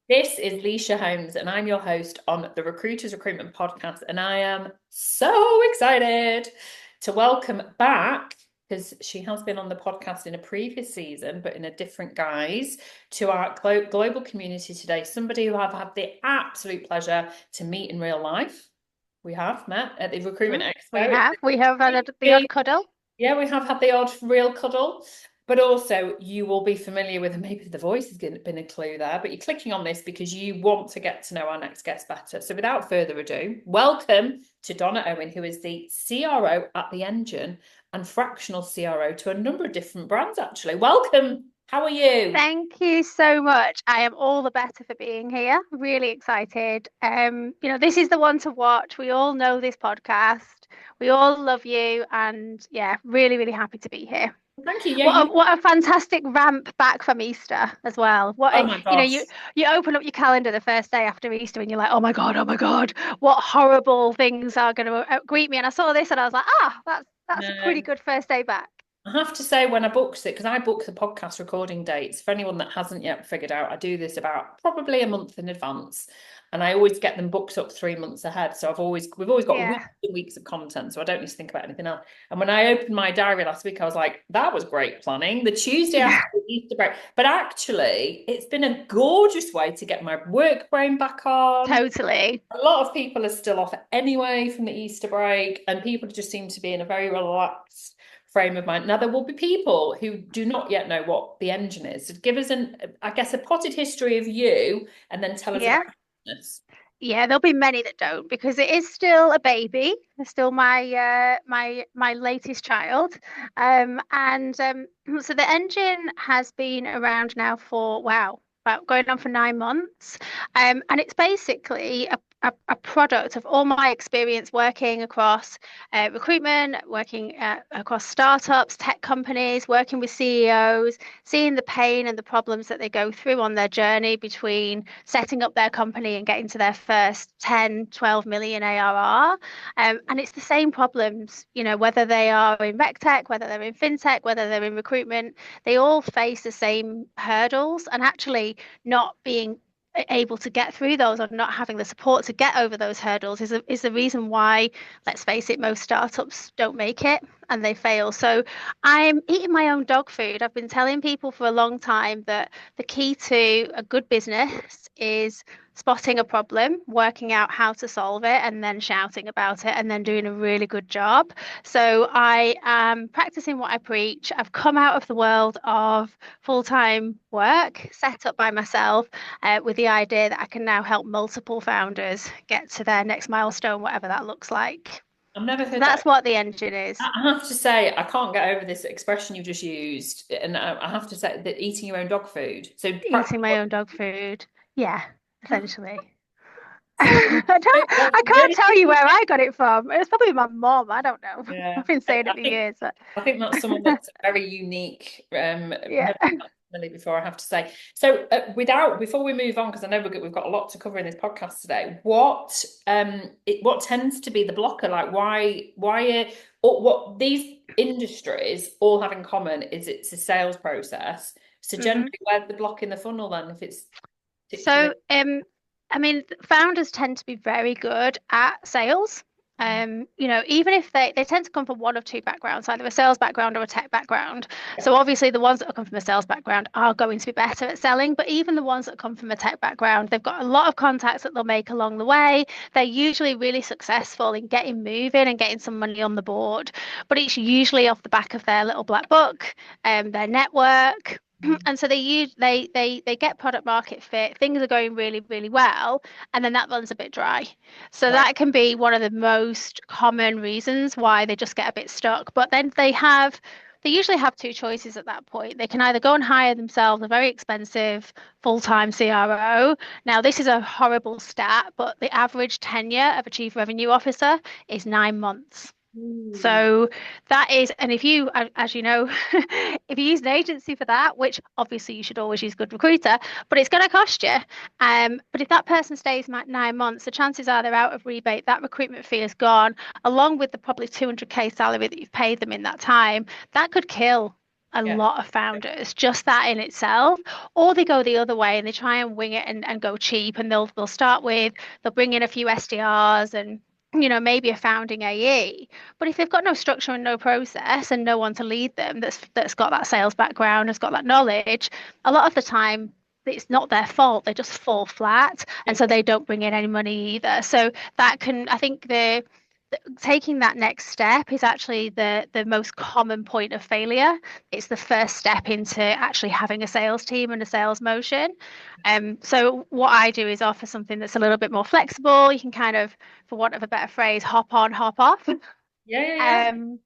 This is Leisha Holmes, and I'm your host on the Recruiters Recruitment Podcast. And I am so excited to welcome back, because she has been on the podcast in a previous season, but in a different guise, to our global community today. Somebody who I've had the absolute pleasure to meet in real life. We have met at the Recruitment Mm, we Expo. have. We have had the It's odd cuddle. yeah, we have had the odd real cuddle, but also you will be familiar with, and maybe the voice has been a clue there, but you're clicking on this because you want to get to know our next guest better. So without further ado, welcome to Donna Owen, who is the CRO at The Engine and fractional CRO to a number of different brands, actually. Welcome. How are you? Thank you so much. I am all the better for being here. Really excited. This is the one to watch. We all know this podcast. We all love you, and yeah, really, really happy to be here. Thank you. Yeah, What you. a, what a fantastic ramp back from Easter as well. Oh my You gosh. you open up your calendar the first day after Easter and you're like, oh my God, what horrible things are going to greet me. And I saw this and I was like, that's a pretty No. good first day back. I have to say, when I booked it, because I book the podcast recording dates, for anyone that hasn't yet figured out, I do this about probably a month in advance. And I always get them booked up 3 months ahead. So we've always got weeks Yeah. and weeks of content. So I don't need to think about anything else. And when I opened my diary last week, I was like, that was great planning. The Tuesday Yeah. after the Easter break. But actually, it's been a gorgeous way to get my work brain back on. Totally. A lot of people are still off anyway from the Easter break, and people just seem to be in a very relaxed frame of mind. Now, there will be people who do not yet know what the engine is. So give us I guess, a potted history of you, and then tell us about Yeah. business. Yeah, there'll be many that don't because it is still a baby. It's still my latest child. So the engine has been around now for wow, about going on for 9 months. And it's basically a product of all my experience working across recruitment, working across startups, tech companies, working with CEOs, seeing the pain and the problems that they go through on their journey between setting up their company and getting to their first 10, 12 million ARR. And it's the same problems, whether they are in RecTech, whether they're in FinTech, whether they're in recruitment, they all face the same hurdles and actually not being able to get through those or not having the support to get over those hurdles is the reason why, let's face it, most startups don't make it and they fail. So I'm eating my own dog food. I've been telling people for a long time that the key to a good business is spotting a problem, working out how to solve it, and then shouting about it, and then doing a really good job. So I am practicing what I preach. I've come out of the world of full-time work set up by myself with the idea that I can now help multiple founders get to their next milestone, whatever that looks like. I've never So heard that. that's what the engine is. I have to say, I can't get over this expression you just used, and I have to say that eating your own dog food. So, Eating my own dog food. Yeah, essentially. so I that's can't really, tell you where I got it from. It's probably my mom. I don't know. yeah. I've been saying it I for think years, but I think that's someone that's very unique. yeah. Never met Emily before, I have to say. So, without before we move on, because I know we've got a lot to cover in this podcast today. What tends to be the blocker? Like, or what these industries all have in common is it's a sales process. So, hmm generally, where's the block in the funnel then? If it's particular. So, I mean, founders tend to be very good at sales. Even if they tend to come from one of two backgrounds, either a sales background or a tech background. So obviously the ones that come from a sales background are going to be better at selling, but even the ones that come from a tech background, they've got a lot of contacts that they'll make along the way. They're usually really successful in getting moving and getting some money on the board, but it's usually off the back of their little black book, their network. And so they get product market fit, things are going really, really well, and then that runs a bit dry. So Right. that can be one of the most common reasons why they just get a bit stuck. But then they usually have two choices at that point. They can either go and hire themselves a very expensive full-time CRO. Now, this is a horrible stat, but the average tenure of a chief revenue officer is 9 months. Ooh. So that is, and if you, as you know, if you use an agency for that, which obviously you should always use Good Recruiter, but it's going to cost you. But if that person stays 9 months, the chances are they're out of rebate. That recruitment fee is gone, along with the probably 200K salary that you've paid them in that time. That could kill. a Yeah. lot of founders, just that in itself. Or they go the other way and they try and wing it and go cheap, and they'll start with, they'll bring in a few SDRs and maybe a founding AE. But if they've got no structure and no process and no one to lead them that's got that sales background, has got that knowledge, a lot of the time it's not their fault. They just fall flat, and Yeah. so they don't bring in any money either. So that can, I think, taking that next step is actually the most common point of failure. It's the first step into actually having a sales team and a sales motion. So what I do is offer something that's a little bit more flexible. You can kind of, for want of a better phrase, hop on, hop off. Yeah, yeah, yeah. Um,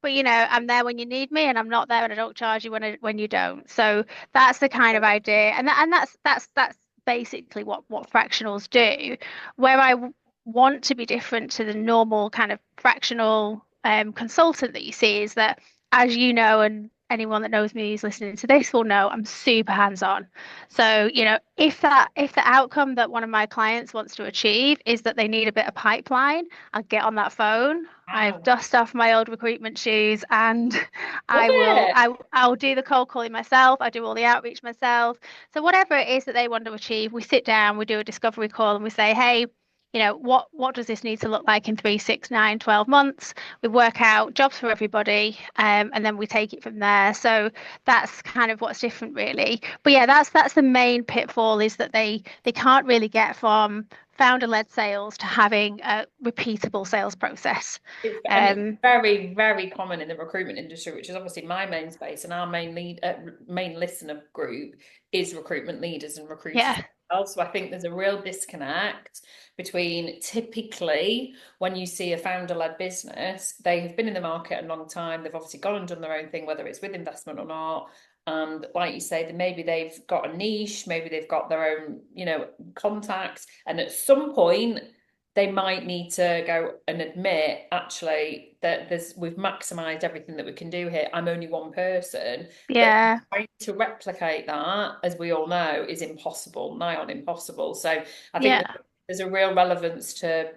but I'm there when you need me, and I'm not there, and I don't charge you when you don't. So that's the kind of idea, and that's basically what fractionals do. Where want to be different to the normal kind of fractional consultant that you see is that, as you know, and anyone that knows me who's listening to this will know, I'm super hands-on. So, if the outcome that one of my clients wants to achieve is that they need a bit of pipeline, I'll get on that phone. I've Wow. dust off my old recruitment shoes, and Love it. I'll do the cold calling myself. I do all the outreach myself. So whatever it is that they want to achieve, we sit down, we do a discovery call, and we say, hey, what does this need to look like in 3, 6, 9, 12 months? We work out jobs for everybody, and then we take it from there. So that's kind of what's different, really. But yeah, that's the main pitfall, is that they can't really get from founder-led sales to having a repeatable sales process. And it's very, very common in the recruitment industry, which is obviously my main space, and our main listener group is recruitment leaders and recruiters. Yeah, Also, I think there's a real disconnect between, typically when you see a founder-led business, they have been in the market a long time. They've obviously gone and done their own thing, whether it's with investment or not. And like you say, maybe they've got a niche, maybe they've got their own, contacts, and at some point they might need to go and admit, actually, that we've maximized everything that we can do here. I'm only one person, but yeah, trying to replicate that, as we all know, is impossible, nigh on impossible. So I think yeah, there's a real relevance to,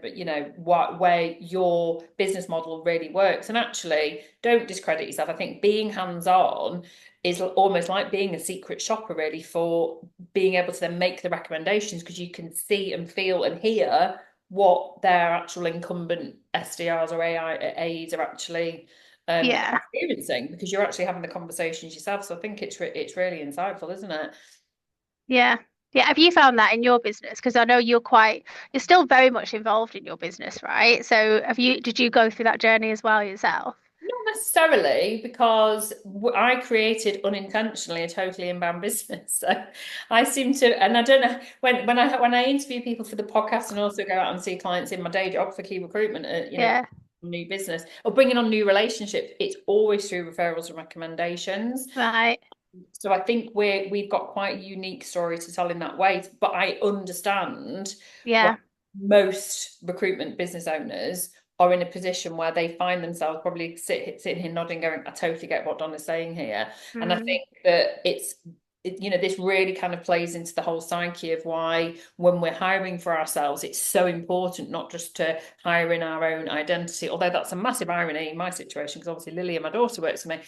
what where your business model really works. And actually, don't discredit yourself. I think being hands-on is almost like being a secret shopper, really, for being able to then make the recommendations, because you can see and feel and hear what their actual incumbent SDRs or AEs are actually yeah, experiencing, because you're actually having the conversations yourself. So I think it's really insightful, isn't it? yeah. Yeah, have you found that in your business? Because I know you're still very much involved in your business, right? So did you go through that journey as well yourself? Not necessarily, because I created unintentionally a totally inbound business. So I seem to, and I don't know, when I interview people for the podcast and also go out and see clients in my day job for key recruitment, Yeah, new business or bringing on new relationships, it's always through referrals and recommendations. right. So I think we've got quite a unique story to tell in that way. But I understand why Yeah, most recruitment business owners are in a position where they find themselves probably sitting here nodding, going, I totally get what Donna's saying here. And I mm, think that this really kind of plays into the whole psyche of why, when we're hiring for ourselves, it's so important not just to hire in our own identity, although that's a massive irony in my situation, because obviously Lily and my daughter works for me.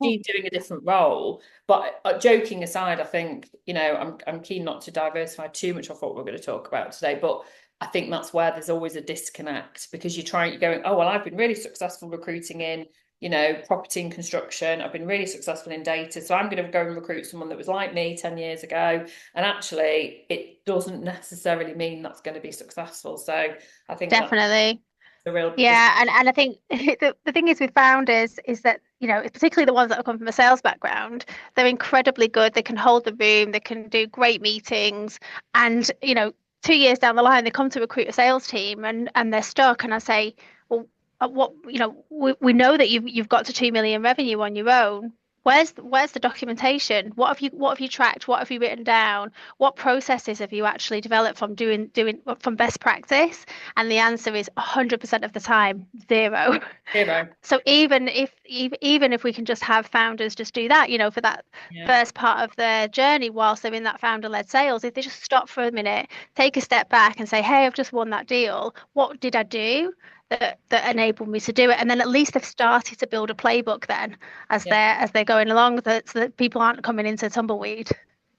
She's doing a different role. But joking aside, I think, I'm keen not to diversify too much off what we're going to talk about today. But I think that's where there's always a disconnect, because you're going, oh, well, I've been really successful recruiting in, property and construction. I've been really successful in data. So I'm going to go and recruit someone that was like me 10 years ago. And actually, it doesn't necessarily mean that's going to be successful. So I think that's definitely. the real. Yeah, and I think the thing is with founders is that, particularly the ones that have come from a sales background, they're incredibly good. They can hold the room, they can do great meetings, and 2 years down the line, they come to recruit a sales team and they're stuck. And I say, well, what we know that you've got to 2 million revenue on your own. Where's the documentation? What have you tracked? What have you written down? What processes have you actually developed from doing from best practice? And the answer is 100% of the time, zero. Zero. So even if we can just have founders just do that, for that Yeah. first part of their journey whilst they're in that founder-led sales, if they just stop for a minute, take a step back and say, hey, I've just won that deal. What did I do? that enabled me to do it. And then at least they've started to build a playbook then Yeah. as they're going along, so that people aren't coming into tumbleweed.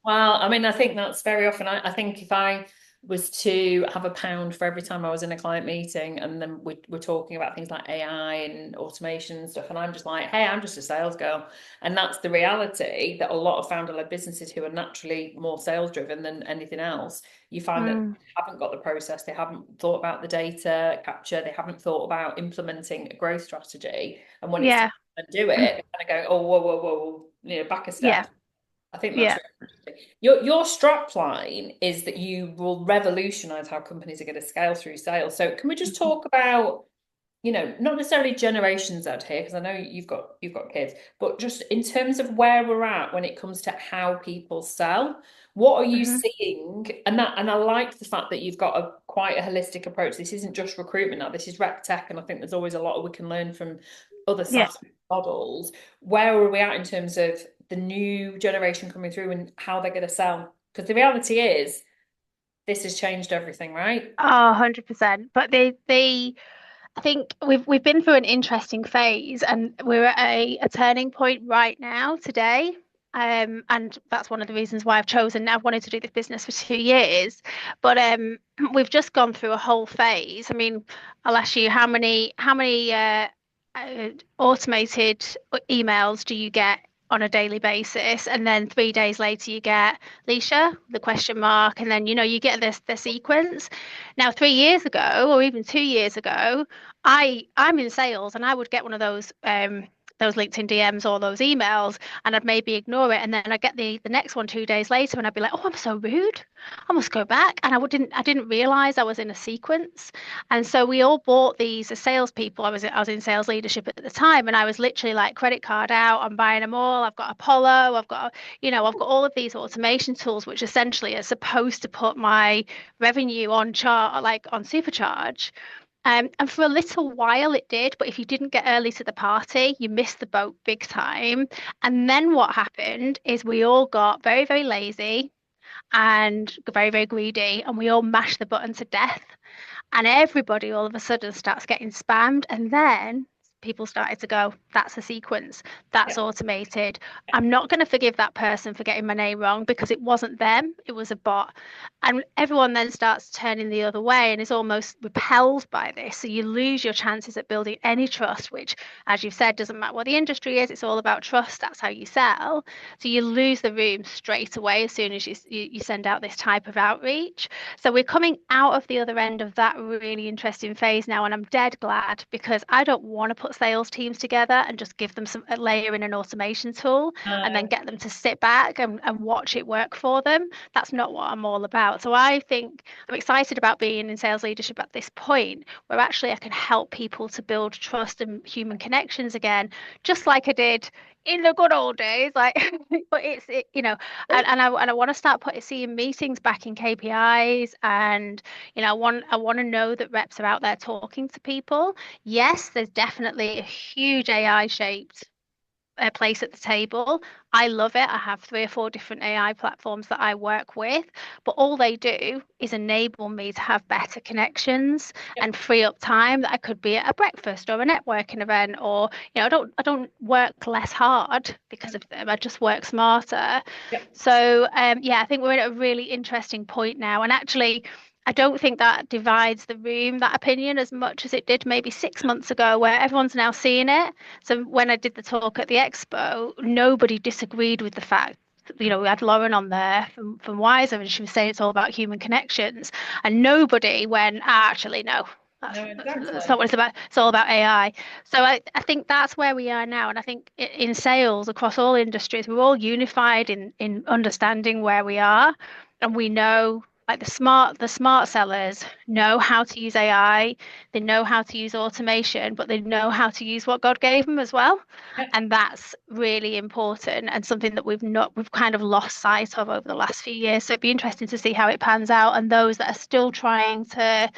Well, I mean, I think that's very often. I think if I was to have a pound for every time I was in a client meeting, and then we're talking about things like AI and automation and stuff, and I'm just like, hey, I'm just a sales girl. And that's the reality that a lot of founder-led businesses who are naturally more sales driven than anything else, you find that Mm, they haven't got the process, they haven't thought about the data capture, they haven't thought about implementing a growth strategy. And when it's time yeah. to do it, they're kind of going, oh, whoa, whoa, whoa, back a Yeah. step. I think that's Yeah. really interesting. Your strap line is that you will revolutionize how companies are going to scale through sales. So can we just Mhm. talk about, not necessarily generations out here, because I know you've got kids, but just in terms of where we're at when it comes to how people sell, what are you Mhm. seeing? And I like the fact that you've got a quite a holistic approach. This isn't just recruitment now, this is rec tech, and I think there's always a lot we can learn from other Yeah. SaaS models. Where are we at in terms of the new generation coming through and how they're going to sell? Because the reality is this has changed everything, right? Oh, 100%. But I think we've been through an interesting phase, and we're at a turning point right now today. And that's one of the reasons why I've wanted to do this business for 2 years. But we've just gone through a whole phase. I mean, I'll ask you how many automated emails do you get on a daily basis? And then 3 days later you get Leisha, the question mark, and then you get the sequence. Now, 3 years ago, or even 2 years ago, I'm in sales, and I would get one of those LinkedIn DMs or those emails, and I'd maybe ignore it, and then I'd get the next one 2 days later, and I'd be like, oh, I'm so rude, I must go back, and I didn't realize I was in a sequence. And so we all bought these as salespeople. I was in sales leadership at the time, and I was literally like, credit card out, I'm buying them all. I've got Apollo, I've got all of these automation tools which essentially are supposed to put my revenue on chart, like on supercharge. And for a little while it did, but if you didn't get early to the party, you missed the boat big time. And then what happened is we all got very, very lazy and very, very greedy, and we all mashed the button to death. And everybody all of a sudden starts getting spammed. And then people started to go, that's a sequence, Yeah. that's automated. I'm not going to forgive that person for getting my name wrong because it wasn't them, it was a bot. And everyone then starts turning the other way and is almost repelled by this. So you lose your chances at building any trust, which, as you've said, doesn't matter what the industry is, it's all about trust. That's how you sell. So you lose the room straight away as soon as you send out this type of outreach. So we're coming out of the other end of that really interesting phase now, and I'm dead glad because I don't want to put sales teams together and just give them a layer in an automation tool and then Uh, get them to sit back and watch it work for them. That's not what I'm all about. So I think I'm excited about being in sales leadership at this point where actually I can help people to build trust and human connections again, just like I did in the good old days. Like, but and I want to start seeing meetings back in KPIs, and I want to know that reps are out there talking to people. Yes, there's definitely a huge AI shaped place at the table. I love it. I have 3 or 4 different AI platforms that I work with, but all they do is enable me to have better connections yeah, and free up time that I could be at a breakfast or a networking event, or I don't work less hard because of them. I just work smarter. yeah. So yeah, I think we're at a really interesting point now, and actually I don't think that divides the room, that opinion, as much as it did maybe 6 months ago, where everyone's now seeing it. So when I did the talk at the expo, nobody disagreed with the fact. We had Lauren on there from Wiser, and she was saying it's all about human connections, and nobody went, actually, no, No, that's exactly. not what it's about. It's all about AI. So I think that's where we are now, and I think in sales across all industries, we're all unified in understanding where we are, and we know. Like the smart sellers know how to use AI, they know how to use automation, but they know how to use what God gave them as well. Yeah. And that's really important and something that we've kind of lost sight of over the last few years. So it'd be interesting to see how it pans out. And those that are still trying to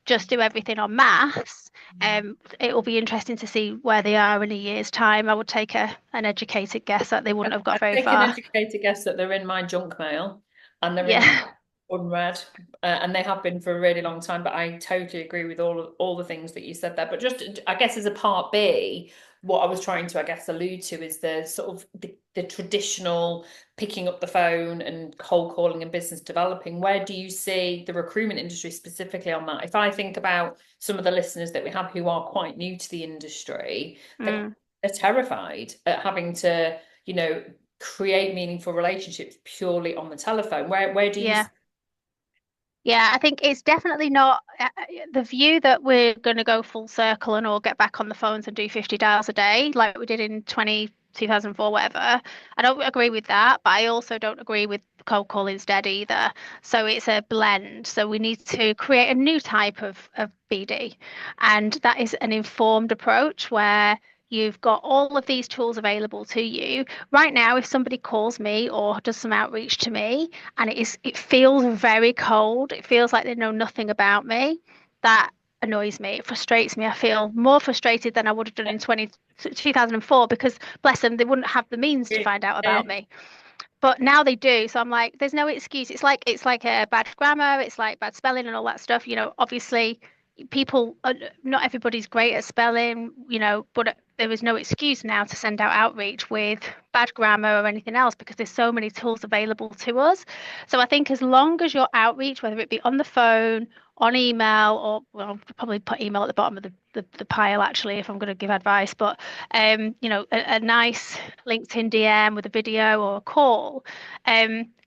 just do everything on maths, it will be interesting to see where they are in a year's time. I would take an educated guess that they wouldn't have got I'd very take an far. educated guess that they're in my junk mail and they're in Yeah. unread, and they have been for a really long time. But I totally agree with all the things that you said there. But just, I guess, as a part B, what I was trying to, I guess, allude to is the sort of the traditional picking up the phone and cold calling and business developing. Where do you see the recruitment industry specifically on that? If I think about some of the listeners that we have who are quite new to the industry, they're, Mm, they're terrified at having to, create meaningful relationships purely on the telephone. Where do you yeah. Yeah, I think it's definitely not the view that we're going to go full circle and all get back on the phones and do 50 dials a day like we did in 2004, whatever. I don't agree with that, but I also don't agree with cold calling's dead either. So it's a blend. So we need to create a new type of BD. And that is an informed approach where you've got all of these tools available to you. Right now, if somebody calls me or does some outreach to me, and it feels very cold. It feels like they know nothing about me. That annoys me. It frustrates me. I feel more frustrated than I would have done in 2004 because bless them, they wouldn't have the means to find out about see? me. But now they do. So I'm like, there's no excuse. It's like a bad grammar, it's like bad spelling and all that stuff. Obviously people not everybody's great at spelling, but there is no excuse now to send out outreach with bad grammar or anything else because there's so many tools available to us. So I think as long as your outreach, whether it be on the phone, on email, or well, I'll probably put email at the bottom of the pile actually if I'm going to give advice, but a nice LinkedIn DM with a video or a call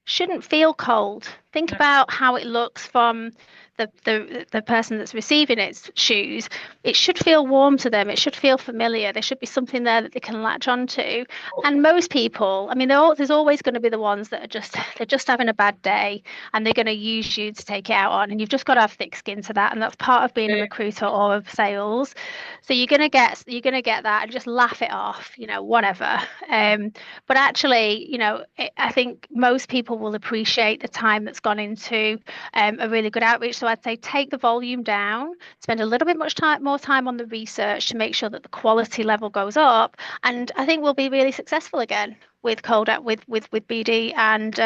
shouldn't feel cold. Think No. about how it looks from the person that's receiving its shoes. It should feel warm to them. It should feel familiar. There should be something there that they can latch onto. And most people, I mean, there's always going to be the ones that they're just having a bad day and they're going to use you to take it out on. And you've just got to have thick skin to that. And that's part of being a recruiter or of sales. So you're gonna get that and just laugh it off, whatever. But actually, I think most people will appreciate the time that's gone into a really good outreach. So I'd say take the volume down, spend a little bit more time on the research to make sure that the quality level goes up, and I think we'll be really successful again with cold out with BD and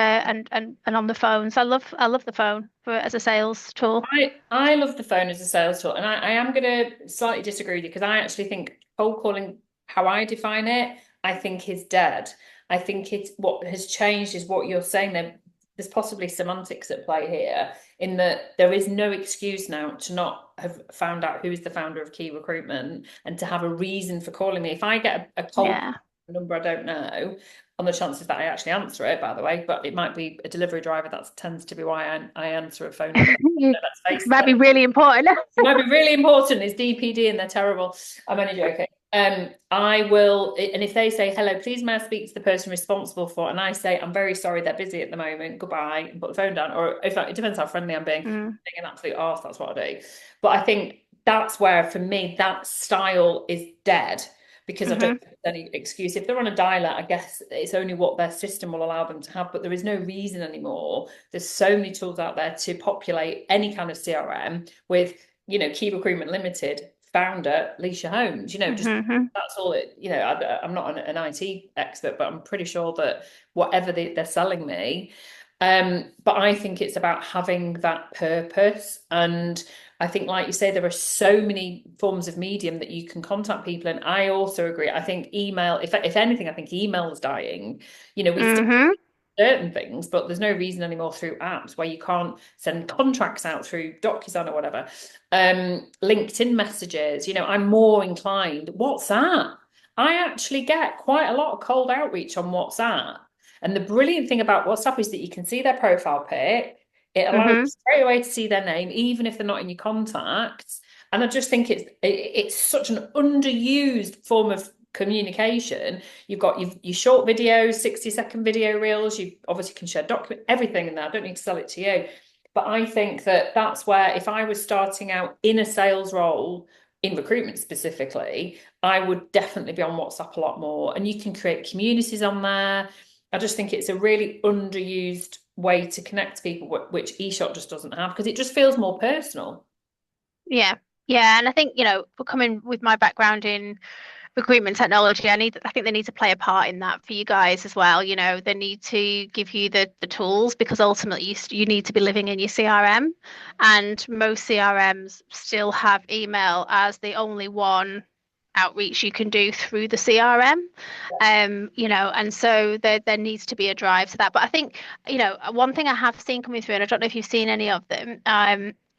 on the phones. I love the phone as a sales tool. I love the phone as a sales tool, and I am going to slightly disagree with you because I actually think cold calling, how I define it, I think is dead. I think it's what has changed is what you're saying there. There's possibly semantics at play here, in that there is no excuse now to not have found out who is the founder of Key Recruitment and to have a reason for calling me. If I get a cold Yeah. number I don't know, on the chances that I actually answer it, by the way, but it might be a delivery driver. That tends to be why I answer a phone number. Let's face Might it. be really important. It might be really important. It's DPD and they're terrible. I'm only joking. I will, and if they say, hello, please may I speak to the person responsible for, and I say, I'm very sorry, they're busy at the moment, goodbye, and put the phone down. Or if it depends how friendly I'm being Mm, an absolute arse, that's what I do. But I think that's where, for me, that style is dead because I don't hmm think there's any excuse. If they're on a dialer, I guess it's only what their system will allow them to have, but there is no reason anymore. There's so many tools out there to populate any kind of CRM with, Key Recruitment Limited founder, Leisha Holmes, just hmm that's all it, I'm not an IT expert, but I'm pretty sure that whatever they're selling me, but I think it's about having that purpose. And I think, like you say, there are so many forms of medium that you can contact people. And I also agree. I think email, if anything, I think email is dying. We still hmm certain things, but there's no reason anymore through apps where you can't send contracts out through DocuSign or whatever. LinkedIn messages, I'm more inclined. WhatsApp. I actually get quite a lot of cold outreach on WhatsApp. And the brilliant thing about WhatsApp is that you can see their profile pic. It allows you hmm straight away to see their name, even if they're not in your contacts. And I just think it's such an underused form of communication. You've got your short videos, 60-second video reels. You obviously can share document everything in there. I don't need to sell it to you. But I think that that's where, if I was starting out in a sales role, in recruitment specifically, I would definitely be on WhatsApp a lot more. And you can create communities on there. I just think it's a really underused way to connect to people, which eShot just doesn't have, because it just feels more personal. Yeah. Yeah. And I think, coming with my background in recruitment technology, I think they need to play a part in that for you guys as well. You know, they need to give you the tools, because ultimately you need to be living in your CRM, and most CRMs still have email as the only one outreach you can do through the CRM. You know, and so there needs to be a drive to that. But I think, you know, one thing I have seen coming through, and I don't know if you've seen any of them,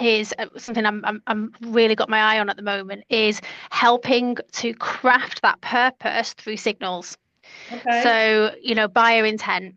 is something I'm really got my eye on at the moment, is helping to craft that purpose through signals. Okay. So, you know, buyer intent.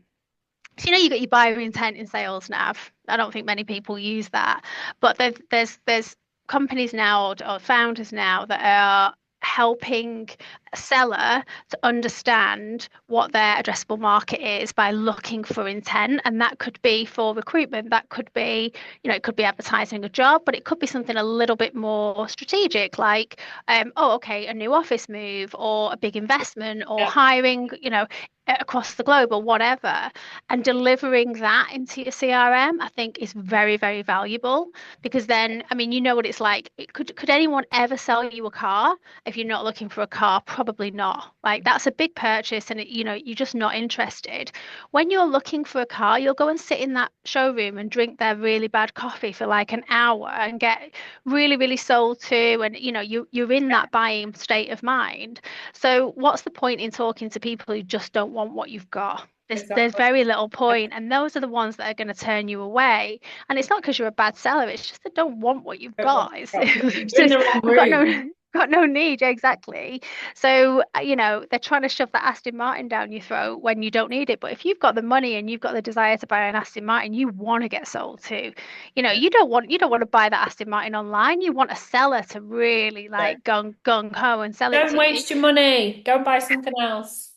So, you know, you got your buyer intent in sales nav. I don't think many people use that, but there's companies now, or founders now, that are helping a seller to understand what their addressable market is by looking for intent. And that could be for recruitment, that could be, you know, it could be advertising a job, but it could be something a little bit more strategic, like, oh, okay, a new office move, or a big investment, or Yeah. hiring, you know, across the globe, or whatever. And delivering that into your CRM, I think, is very, very valuable, because then, I mean, you know what it's like. Could anyone ever sell you a car if you're not looking for a car? Probably not. Like, that's a big purchase, and you know, you're just not interested. When you're looking for a car, you'll go and sit in that showroom and drink their really bad coffee for like an hour and get really, really sold to, and you know, you're in that buying state of mind. So what's the point in talking to people who just don't want what you've got? There's Exactly. very little point, and those are the ones that are going to turn you away. And it's not because you're a bad seller; it's just they don't want what you've Don't want got. to. It's You're in the just wrong we've got room. no got no need, exactly. So you know, they're trying to shove that Aston Martin down your throat when you don't need it. But if you've got the money and you've got the desire to buy an Aston Martin, you want to get sold to. You know, Yeah. you don't want to buy that Aston Martin online. You want a seller to really No. like gung ho and sell it Don't to you. waste your money. Go and buy something else.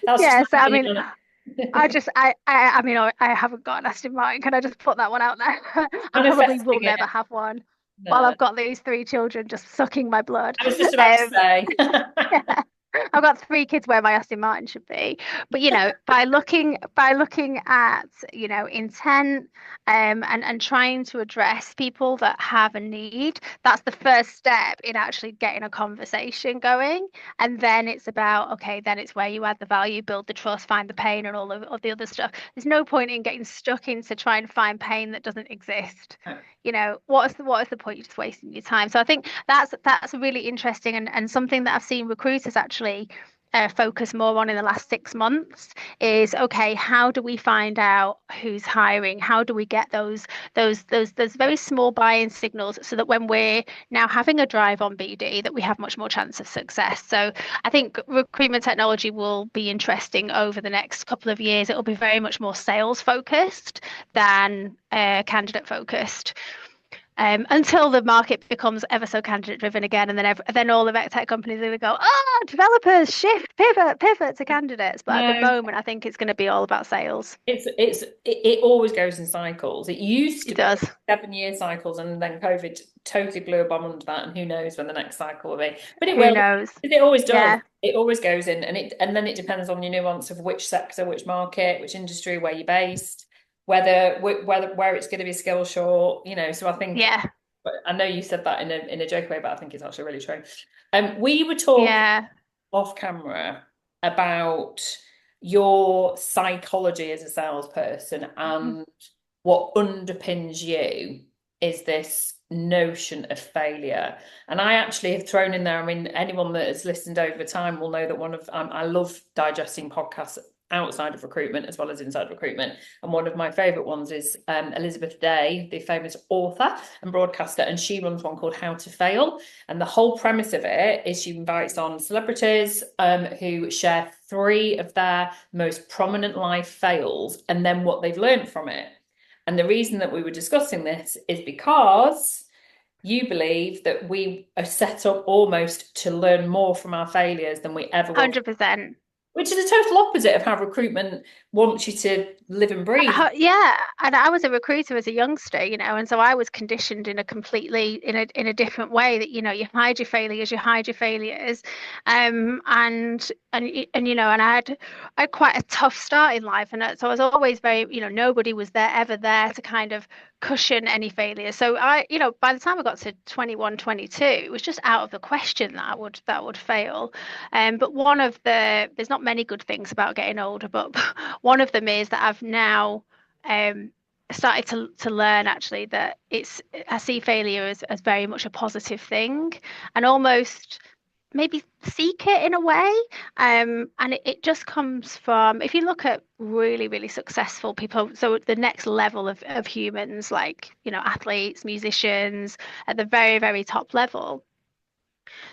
That's just Yeah, my so I opinion mean, on I it. just, I mean, I haven't got an Aston Martin. Can I just put that one out there? I probably will Manifesting never it. have one while No. I've got these three children just sucking my blood. I was just about to Um, say. yeah. I've got three kids where my Aston Martin should be. But you know, by looking at, you know, intent, and trying to address people that have a need, that's the first step in actually getting a conversation going. And then it's about, okay, then it's where you add the value, build the trust, find the pain, and all the other stuff. There's no point in getting stuck into trying to find pain that doesn't exist. You know, what is the point? You're just wasting your time. So I think that's really interesting, and something that I've seen recruiters actually focus more on in the last 6 months is, okay, how do we find out who's hiring? How do we get those very small buy-in signals, so that when we're now having a drive on BD, that we have much more chance of success. So I think recruitment technology will be interesting over the next couple of years. It will be very much more sales focused than candidate focused, until the market becomes ever so candidate driven again, and then all the tech companies are going to go, oh, developers shift, pivot to candidates. But at the No, moment, I think it's going to be all about sales. it always goes in cycles. It used to It be does. 7 year cycles, and then COVID totally blew a bomb under that, and who knows when the next cycle will be. But it Who will. knows? It always does. Yeah, It always goes in, and then it depends on your nuance of which sector, which market, which industry, where you're based, whether where it's going to be skill short, you know. So I think, yeah, I know you said that in a joke way, but I think it's actually really true. We were talking yeah. off camera about your psychology as a salesperson, Mhm. and what underpins you is this notion of failure. And I actually have thrown in there, I mean, anyone that has listened over time will know that I love digesting podcasts outside of recruitment as well as inside recruitment. And one of my favorite ones is Elizabeth Day, the famous author and broadcaster, and she runs one called How to Fail. And the whole premise of it is she invites on celebrities who share three of their most prominent life fails and then what they've learned from it. And the reason that we were discussing this is because you believe that we are set up almost to learn more from our failures than we ever will, 100%. which is a total opposite of how recruitment wants you to live and breathe. Yeah, and I was a recruiter as a youngster, and so I was conditioned in a completely in a different way that you hide your failures, and I had quite a tough start in life, and so I was always very nobody was ever there to kind of cushion any failure. So by the time I got to 21, 22, it was just out of the question that I would fail. But there's not many good things about getting older, but one of them is that I've now um, started to learn actually that I see failure as very much a positive thing, and almost maybe seek it in a way. And it just comes from, if you look at really, really successful people, so the next level of humans, like, athletes, musicians at the very, very top level,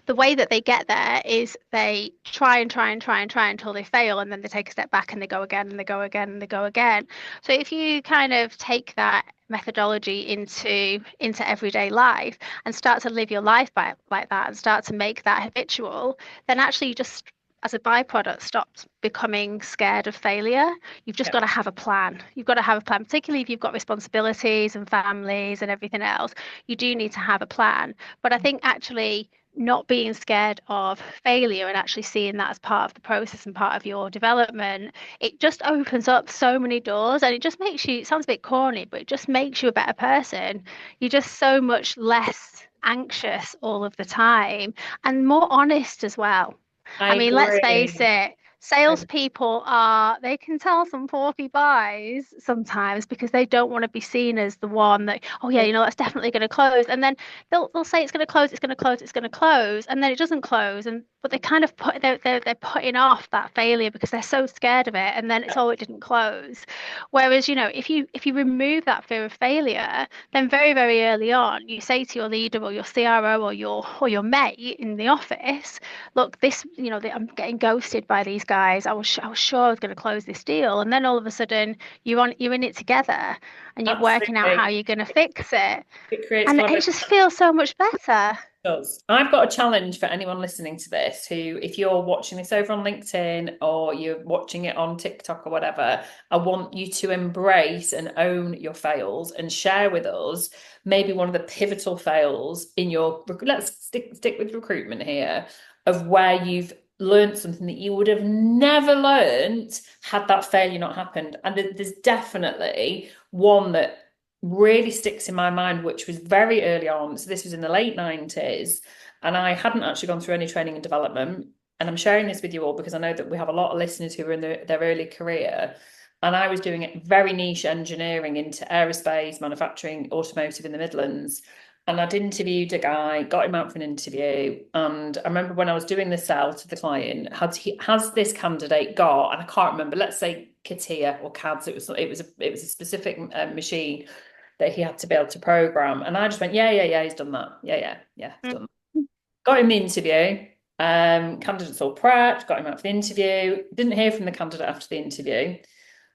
the way that they get there is they try and try and try and try until they fail, and then they take a step back and they go again and they go again and they go again. So if you kind of take that methodology into everyday life and start to live your life by like that and start to make that habitual, then actually you just as a byproduct stops becoming scared of failure. You've just Yeah. got to have a plan. You've got to have a plan, particularly if you've got responsibilities and families and everything else. You do need to have a plan. But I think actually not being scared of failure and actually seeing that as part of the process and part of your development, it just opens up so many doors, and it just makes you, it sounds a bit corny, but it just makes you a better person. You're just so much less anxious all of the time and more honest as well. I I mean, let's face agree. it, salespeople they can tell some porky buys sometimes because they don't want to be seen as the one that, oh yeah, that's definitely going to close. And then they'll say it's going to close, it's going to close, it's going to close, and then it doesn't close. But they kind of they're putting off that failure because they're so scared of it, and then it's, oh, it didn't close. Whereas, if you remove that fear of failure, then very, very early on, you say to your leader or your CRO or your mate in the office, look, I'm getting ghosted by these guys. I was sure I was going to close this deal, and then all of a sudden you're in it together, and you're working out how Absolutely. you're going to fix it, It creates and it collaboration. just feels so much better. Does. I've got a challenge for anyone listening to this who, if you're watching this over on LinkedIn or you're watching it on TikTok or whatever, I want you to embrace and own your fails and share with us maybe one of the pivotal fails in your, let's stick with recruitment here, of where you've learned something that you would have never learned had that failure not happened. And there's definitely one that really sticks in my mind, which was very early on. So this was in the late 90s, and I hadn't actually gone through any training and development. And I'm sharing this with you all because I know that we have a lot of listeners who are in their early career. And I was doing it very niche engineering into aerospace, manufacturing, automotive in the Midlands. And I'd interviewed a guy, got him out for an interview. And I remember when I was doing the sell to the client, has this candidate got, and I can't remember, let's say CATIA or CADS, it was a specific machine that he had to be able to program. And I just went, yeah, he's done that. Yeah, he's done that. Got him the interview. Candidate's all prepped, got him out for the interview. Didn't hear from the candidate after the interview.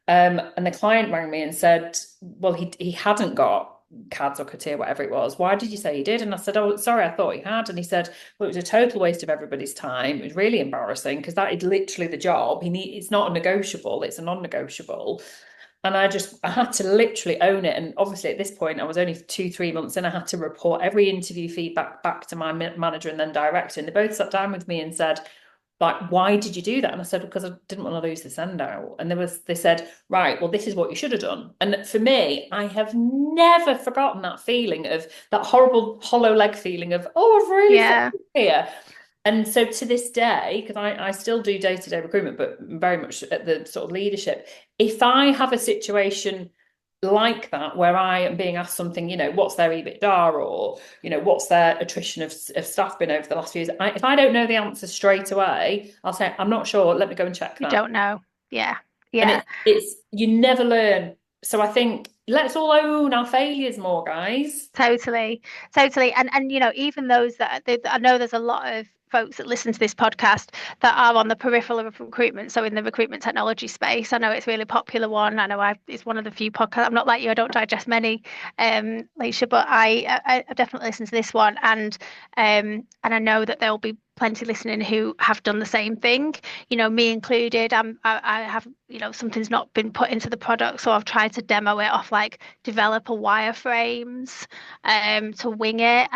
And the client rang me and said, well, he hadn't got CADS or CATIA, whatever it was. Why did you say he did? And I said, oh, sorry, I thought he had. And he said, well, it was a total waste of everybody's time. It was really embarrassing because that is literally the job. It's not a negotiable, it's a non-negotiable. And I had to literally own it. And obviously at this point, I was only 2, 3 months in. I had to report every interview feedback back to my manager and then director. And they both sat down with me and said, like, why did you do that? And I said, because I didn't want to lose the send out. And they said, right, well, this is what you should have done. And for me, I have never forgotten that feeling of that horrible hollow leg feeling of, oh, I've really Yeah, failed here. And so to this day, because I still do day-to-day recruitment, but very much at the sort of leadership, if I have a situation like that where I am being asked something, what's their EBITDA, or, what's their attrition of staff been over the last few years, if I don't know the answer straight away, I'll say, I'm not sure, let me go and check you that. don't know. Yeah, And yeah. it's you never learn. So I think let's all own our failures more, guys. Totally, totally. And even those I know there's a lot of folks that listen to this podcast that are on the peripheral of recruitment, so in the recruitment technology space. I know it's a really popular one. I know it's one of the few podcasts. I'm not like you, I don't digest many, Leisha, but I definitely listen to this one, and I know that there'll be plenty listening who have done the same thing, me included. I have, something's not been put into the product, so I've tried to demo it off, like developer wireframes, to wing it.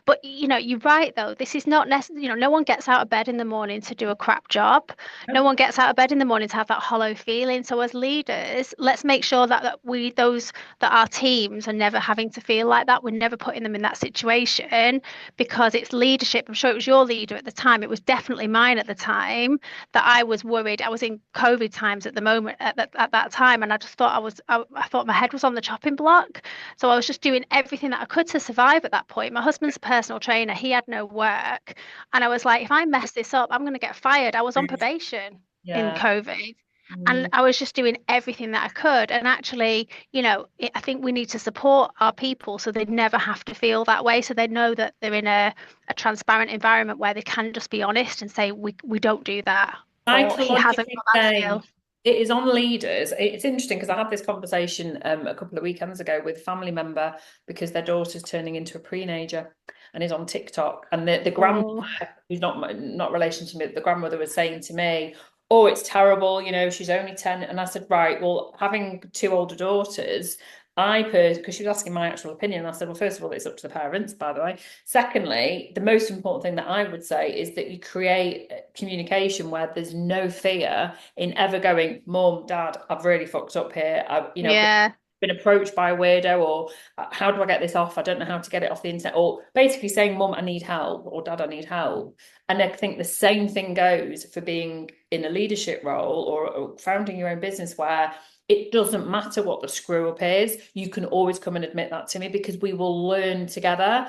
But you're right though. This is not necessarily, no one gets out of bed in the morning to do a crap job. No one gets out of bed in the morning to have that hollow feeling. So as leaders, let's make sure that our teams are never having to feel like that. We're never putting them in that situation, because it's leadership. I'm sure it was your leader at the time. It was definitely mine at the time, that I was worried. I was in COVID times at the moment at that time, and I just thought I thought my head was on the chopping block. So I was just doing everything that I could to survive at that point. My husband's a personal trainer. He had no work, and I was like, if I mess this up, I'm going to get fired. I was on probation in Yeah. COVID. And Mm. I was just doing everything that I could. And actually, I think we need to support our people so they never have to feel that way. So they know that they're in a transparent environment where they can just be honest and say, we don't do that, or he hasn't Psychologically got that saying skill. it is on leaders. It's interesting because I had this conversation a couple of weekends ago with a family member because their daughter's turning into a pre-nager and is on TikTok. And the grandmother, Oh, who's not relation to me, the grandmother was saying to me, "Oh, it's terrible, she's only 10." And I said, "Right, well, having two older daughters, because she was asking my actual opinion, I said, well, first of all, it's up to the parents, by the way. Secondly, the most important thing that I would say is that you create communication where there's no fear in ever going, Mum, Dad, I've really fucked up here. I've yeah. been approached by a weirdo, or how do I get this off? I don't know how to get it off the internet, or basically saying, Mum, I need help, or Dad, I need help. And I think the same thing goes for being in a leadership role or founding your own business, where it doesn't matter what the screw up is. You can always come and admit that to me because we will learn together,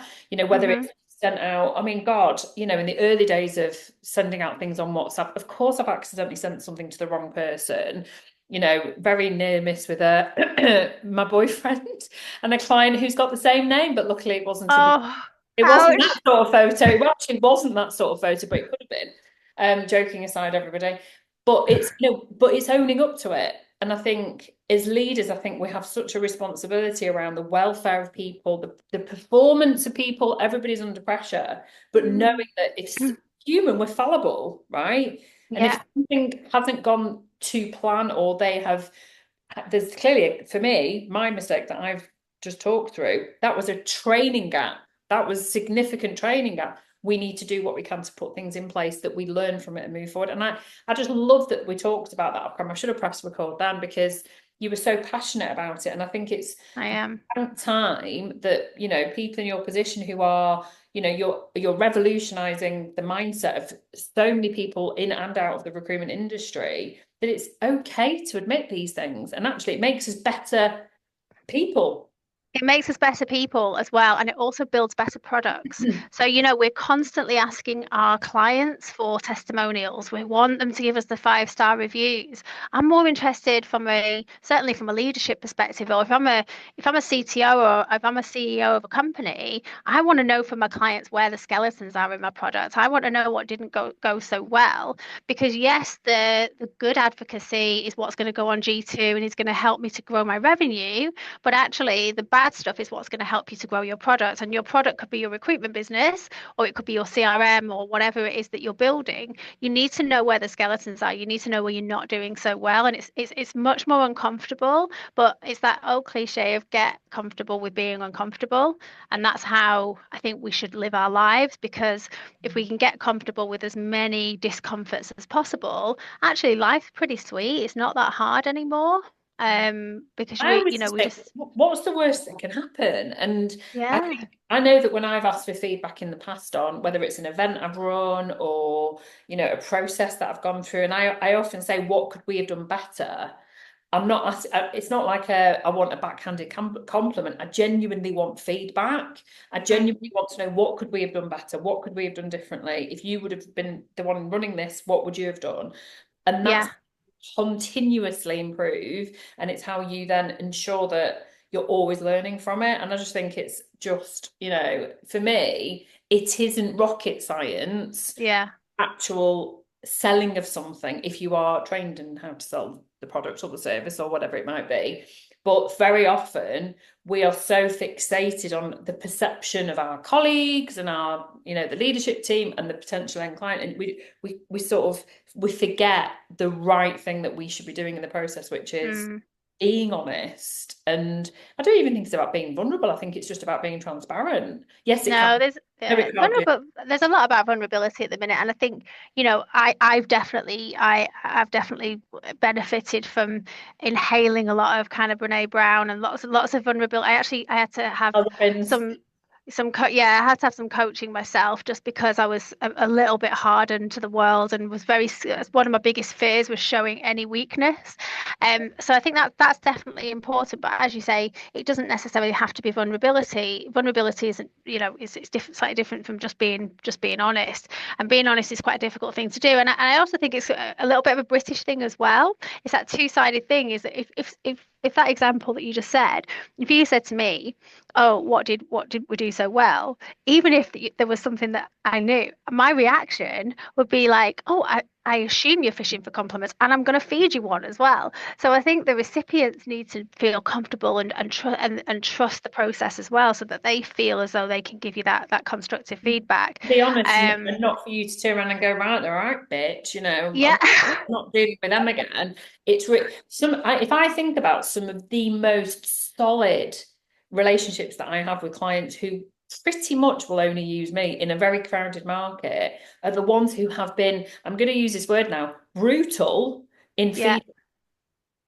whether Hmm. it's sent out. I mean, God, in the early days of sending out things on WhatsApp, of course, I've accidentally sent something to the wrong person. Very near miss with my boyfriend and a client who's got the same name, but luckily Oh, it wasn't that ouch. sort of photo. It actually wasn't that sort of photo, but it could have been. Joking aside, everybody. But it's owning up to it. And I think as leaders, I think we have such a responsibility around the welfare of people, the performance of people. Everybody's under pressure, but Mm. knowing that it's human, we're fallible, right? And if Yeah. something hasn't gone to plan, or there's clearly, for me, my mistake that I've just talked through, that was a training gap. That was significant training gap. We need to do what we can to put things in place that we learn from it and move forward. And I just love that we talked about that upcoming. I should have pressed record then because you were so passionate about it. And I think it's I am. about time that, people in your position who are, you're revolutionizing the mindset of so many people in and out of the recruitment industry, that it's okay to admit these things. And actually it makes us better people. It makes us better people as well, and it also builds better products. So, we're constantly asking our clients for testimonials. We want them to give us the 5-star reviews. I'm more interested certainly from a leadership perspective, or if I'm a CTO or if I'm a CEO of a company, I want to know from my clients where the skeletons are in my product. I want to know what didn't go so well, because yes, the good advocacy is what's going to go on G2 and is going to help me to grow my revenue. But actually, the bad stuff is what's going to help you to grow your product. And your product could be your recruitment business, or it could be your CRM, or whatever it is that you're building. You need to know where the skeletons are. You need to know where you're not doing so well. And it's much more uncomfortable, but it's that old cliche of get comfortable with being uncomfortable. And that's how I think we should live our lives, because if we can get comfortable with as many discomforts as possible, actually life's pretty sweet. It's not that hard anymore, because I always we think, just, what's the worst that can happen? And I yeah. think I know that when I've asked for feedback in the past on whether it's an event I've run or, a process that I've gone through, and I often say, what could we have done better? I'm not it's not like I want a backhanded compliment. I genuinely want feedback. I Mm. genuinely want to know, what could we have done better? What could we have done differently? If you would have been the one running this, what would you have done? And that's Yeah. continuously improve, and it's how you then ensure that you're always learning from it. And I just think it's just, for me, it isn't rocket science, Yeah. actual selling of something, if you are trained in how to sell the product or the service or whatever it might be. But very often we are so fixated on the perception of our colleagues and our, the leadership team and the potential end client, and we sort of we forget the right thing that we should be doing in the process, which is Mm. being honest. And I don't even think it's about being vulnerable. I think it's just about being transparent. Yes, it No, can. there's No, it can't be. vulnerable. There's a lot about vulnerability at the minute, and I think I've definitely benefited from inhaling a lot of kind of Brene Brown and lots of vulnerability. I had to have Wins. some yeah, I had to have some coaching myself just because I was a little bit hardened to the world and was one of my biggest fears was showing any weakness. So I think that's definitely important. But as you say, it doesn't necessarily have to be vulnerability. Vulnerability isn't, it's different, slightly different from just being honest. And being honest is quite a difficult thing to do. And I also think it's a little bit of a British thing as well. It's that two-sided thing. Is that if that example that you just said, if you said to me, "Oh, what did we do so well?" Even if there was something that I knew, my reaction would be like, "Oh, I assume you're fishing for compliments, and I'm going to feed you one as well." So I think the recipients need to feel comfortable and trust the process as well, so that they feel as though they can give you that constructive feedback. Be honest, and Um, not for you to turn around and go, right, they're right, bitch. yeah, I'm not dealing with them again. If I think about some of the most solid relationships that I have with clients who pretty much will only use me in a very crowded market, are the ones who have been, I'm going to use this word now, brutal in yeah, feedback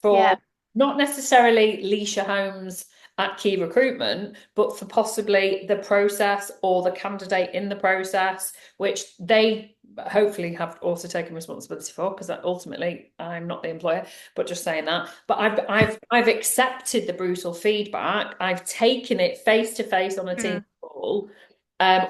for yeah, not necessarily Leisha Holmes at Key Recruitment, but for possibly the process or the candidate in the process, which they hopefully have also taken responsibility for, because ultimately I'm not the employer, but just saying that. But I've accepted the brutal feedback. I've taken it face to face on a team mm, call,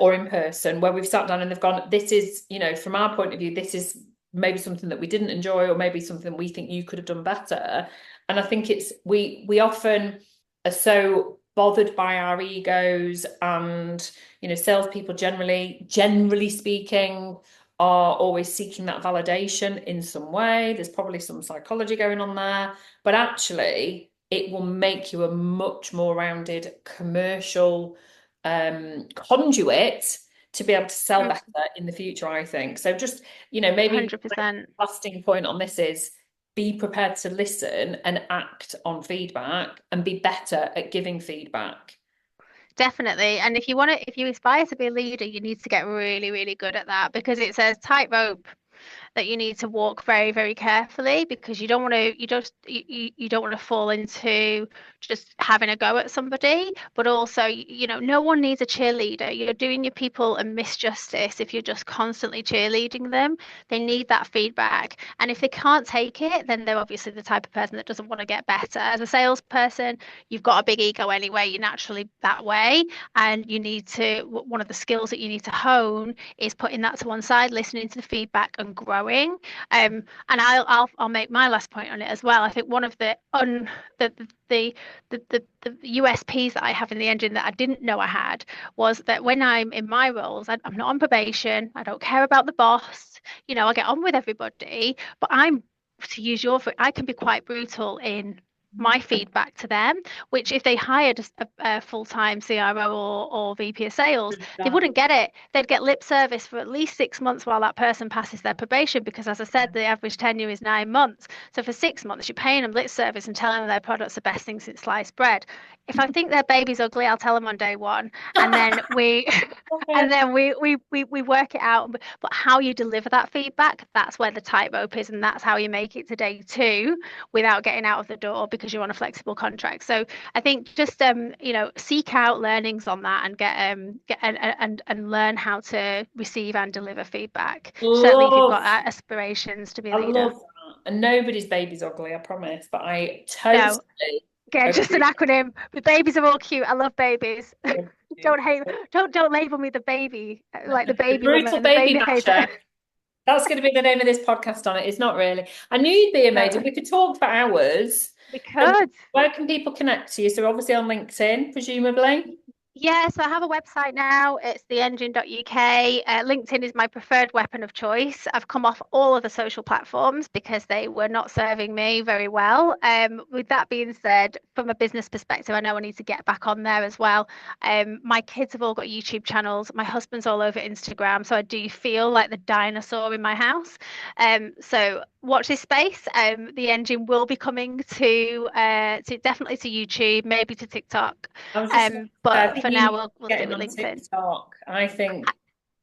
or in person, where we've sat down and they've gone, this is, from our point of view, this is maybe something that we didn't enjoy, or maybe something we think you could have done better. And I think it's we often are so bothered by our egos, and salespeople generally speaking, are always seeking that validation in some way. There's probably some psychology going on there, but actually it will make you a much more rounded commercial conduit to be able to sell better mm, in the future, I think. So just, maybe 100%. lasting point on this is be prepared to listen and act on feedback and be better at giving feedback. Definitely. And if you aspire to be a leader, you need to get really, really good at that because it's a tightrope that you need to walk very, very carefully because you don't want to fall into just having a go at somebody, but also, no one needs a cheerleader. You're doing your people a misjustice if you're just constantly cheerleading them. They need that feedback. And if they can't take it, then they're obviously the type of person that doesn't want to get better. As a salesperson, you've got a big ego anyway, you're naturally that way. And one of the skills that you need to hone is putting that to one side, listening to the feedback and growing. And I'll make my last point on it as well. I think one of the USPs that I have in the engine that I didn't know I had was that when I'm in my roles, I'm not on probation. I don't care about the boss. I get on with everybody, but to use I can be quite brutal in my feedback to them, which if they hired a full-time CRO or VP of sales, they wouldn't get it. They'd get lip service for at least 6 months while that person passes their probation, because as I said, the average tenure is 9 months. So for 6 months, you're paying them lip service and telling them their product's the best thing since sliced bread. If I think their baby's ugly, I'll tell them on day one, and then we and then we work it out. But how you deliver that feedback, that's where the tightrope is, and that's how you make it to day two without getting out of the door because you're on a flexible contract. So I think just seek out learnings on that and get and learn how to receive and deliver feedback. Certainly, if you've got Love, aspirations to be a I leader. love that. And nobody's baby's ugly, I promise. But I No, totally again, just an agree acronym. The babies are all cute. I love babies. with you. Don't hate. Don't label me the baby, like the The baby brutal woman, the baby baby hater. basher. That's going to be the name of this podcast on it. It's not really. I knew you'd be amazing. No, We could talk for hours. we So could. where can people connect to you? So obviously on LinkedIn, presumably. Yeah, so I have a website now. It's theengine.uk. LinkedIn is my preferred weapon of choice. I've come off all of the social platforms because they were not serving me very well. With that being said, from a business perspective, I know I need to get back on there as well. My kids have all got YouTube channels. My husband's all over Instagram, so I do feel like the dinosaur in my house. So watch this space. The engine will be coming to definitely to YouTube, maybe to TikTok. I was just about to say, I But think for you now, need to we'll get stick getting with on LinkedIn. TikTok. I think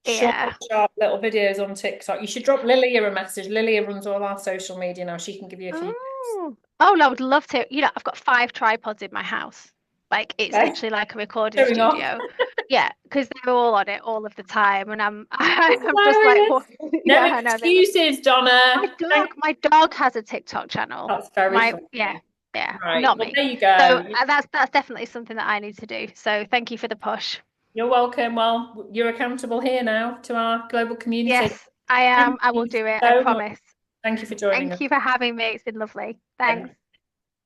short, Yeah. sharp little videos on TikTok. You should drop Lilia a message. Lilia runs all our social media now. She can give you a few tips. Oh, oh no, I would love to. I've got 5 tripods in my house. Like it's Okay, literally like a recording showing off. studio. Yeah, because they're all on it all of the time, and I'm That's I'm just like, hilarious. what? No Yeah, I know. excuses, My Donna. dog, my dog has a TikTok channel. That's very My yeah, funny. yeah, Right. not Well, me. there you So go. that's definitely something that I need to do. So thank you for the push. You're welcome. Well, you're accountable here now to our global community. Yes, I am. Thank I will you do it. I so much. promise. Thank you for joining Thank us. you for having me. It's been lovely. Thanks. Thanks.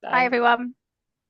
Bye, Bye. everyone.